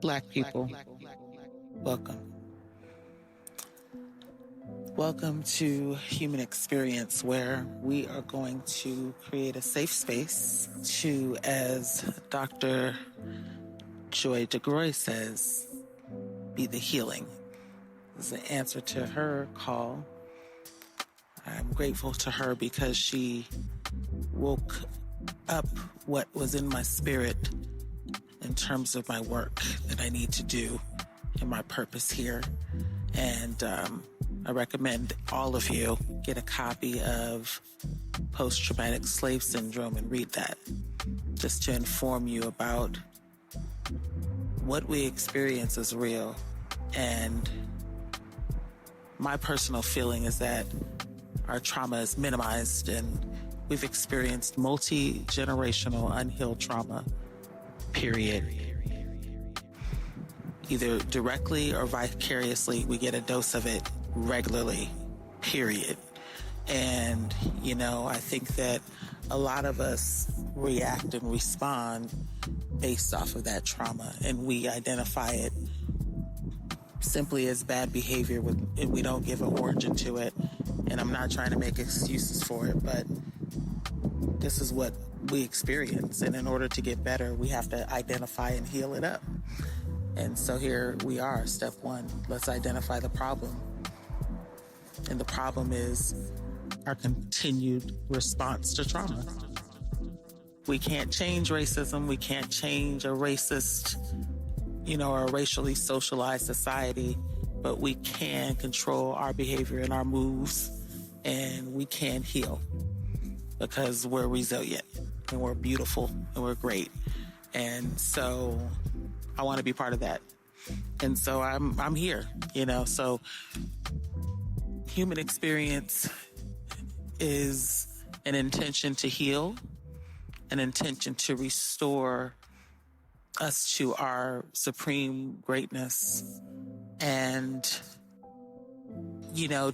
Black people, welcome. Welcome to Human Experience, where we are going to create a safe space to, as Dr. Joy Degruy says, be the healing. This is an answer to her call. I'm grateful to her because she woke up what was in my spirit in terms of my work that I need to do and my purpose here. And I recommend all of you get a copy of Post-Traumatic Slave Syndrome and read that, just to inform you about what we experience is real. And my personal feeling is that our trauma is minimized, and we've experienced multi-generational unhealed trauma, period. Either directly or vicariously, we get a dose of it regularly, period. And, I think that a lot of us react and respond based off of that trauma, and we identify it simply as bad behavior and we don't give an origin to it. And I'm not trying to make excuses for it, but this is what we experience. And in order to get better, we have to identify and heal it up. And so here we are, step one. Let's identify the problem. And the problem is our continued response to trauma. We can't change racism. We can't change a racist, or a racially socialized society, but we can control our behavior and our moves, and we can heal because we're resilient and we're beautiful and we're great. And so I want to be part of that. And so I'm here, so Human Experience is an intention to heal, an intention to restore us to our supreme greatness, and,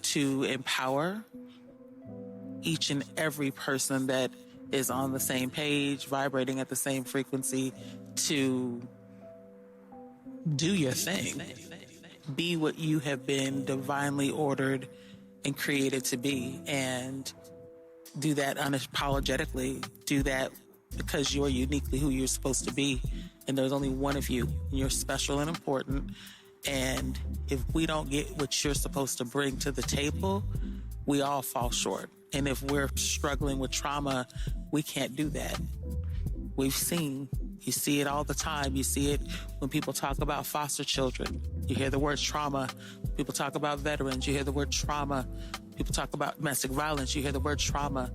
to empower each and every person that is on the same page, vibrating at the same frequency, to do your thing. Be what you have been divinely ordered and created to be, and do that unapologetically. Do that because you're uniquely who you're supposed to be. And there's only one of you, and you're special and important. And if we don't get what you're supposed to bring to the table, we all fall short. And if we're struggling with trauma, we can't do that. You see it all the time. You see it when people talk about foster children. You hear the word trauma. People talk about veterans. You hear the word trauma. People talk about domestic violence. You hear the word trauma.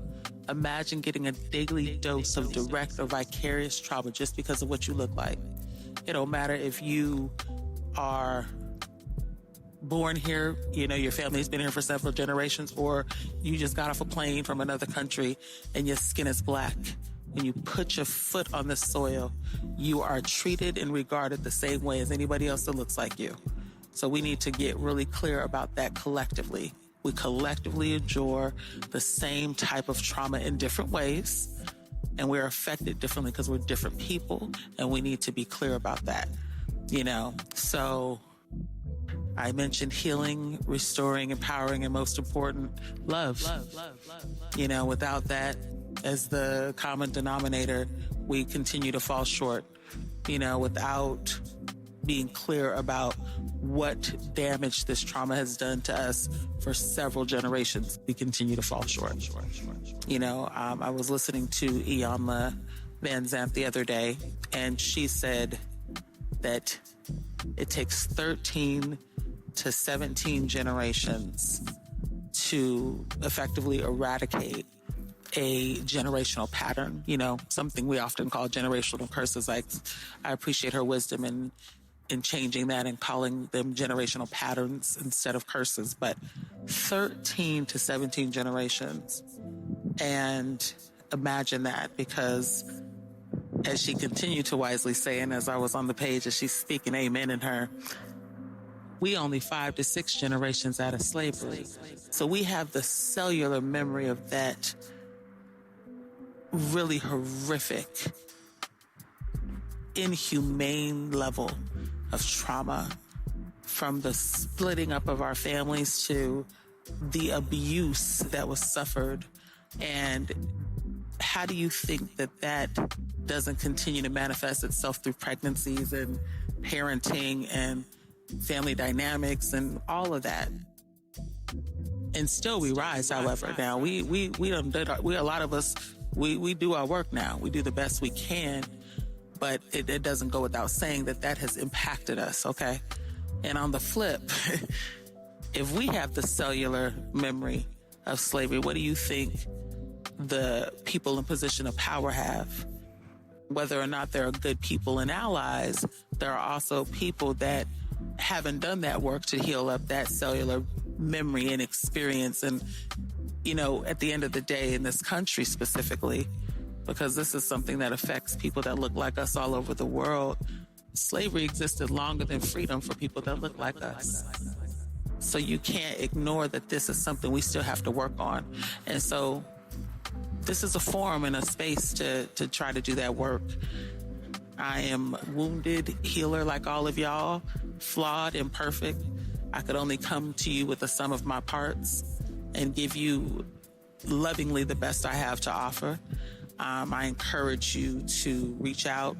Imagine getting a daily dose of direct or vicarious trauma just because of what you look like. It don't matter if you are born here, your family's been here for several generations, or you just got off a plane from another country and your skin is black. When you put your foot on the soil, you are treated and regarded the same way as anybody else that looks like you. So we need to get really clear about that collectively. We collectively endure the same type of trauma in different ways, and we're affected differently because we're different people, and we need to be clear about that, So I mentioned healing, restoring, empowering, and most important, love. Without that, as the common denominator, we continue to fall short, without being clear about what damage this trauma has done to us for several generations. We continue to fall short. I was listening to Iyanla Vanzant the other day, and she said that it takes 13 to 17 generations to effectively eradicate a generational pattern, something we often call generational curses. I appreciate her wisdom in changing that and calling them generational patterns instead of curses, but 13 to 17 generations. And imagine that, because as she continued to wisely say, and as I was on the page, as she's speaking amen in her, we only 5 to 6 generations out of slavery. So we have the cellular memory of that really horrific, inhumane level of trauma, from the splitting up of our families to the abuse that was suffered. And how do you think that that doesn't continue to manifest itself through pregnancies and parenting and family dynamics and all of that? And still we rise, however. Now, we done did a lot of us, we do our work now. We do the best we can, but it doesn't go without saying that that has impacted us, okay? And on the flip, if we have the cellular memory of slavery, what do you think the people in position of power have? Whether or not there are good people and allies, there are also people that haven't done that work to heal up that cellular memory and experience. And, you know, at the end of the day, in this country specifically, because this is something that affects people that look like us all over the world, slavery existed longer than freedom for people that look like us. So you can't ignore that this is something we still have to work on. And so this is a forum and a space to try to do that work. I am wounded healer like all of y'all, flawed, imperfect. I could only come to you with the sum of my parts and give you lovingly the best I have to offer. I encourage you to reach out,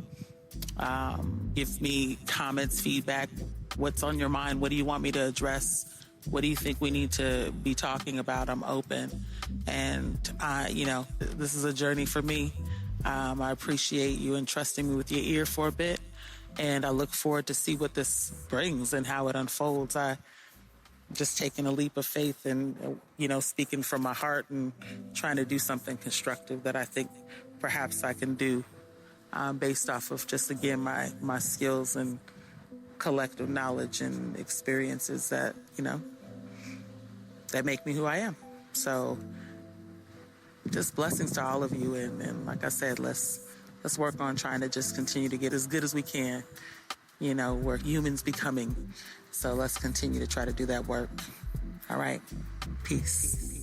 give me comments, feedback. What's on your mind? What do you want me to address? What do you think we need to be talking about? I'm open. And, you know, this is a journey for me. I appreciate you entrusting me with your ear for a bit. And I look forward to see what this brings and how it unfolds. I just taking a leap of faith and, you know, speaking from my heart and trying to do something constructive that I think perhaps I can do based off of just, again, my skills and collective knowledge and experiences that, you know, that make me who I am. So just blessings to all of you. And like I said, let's work on trying to just continue to get as good as we can. You know, we're humans becoming. So let's continue to try to do that work. All right. Peace.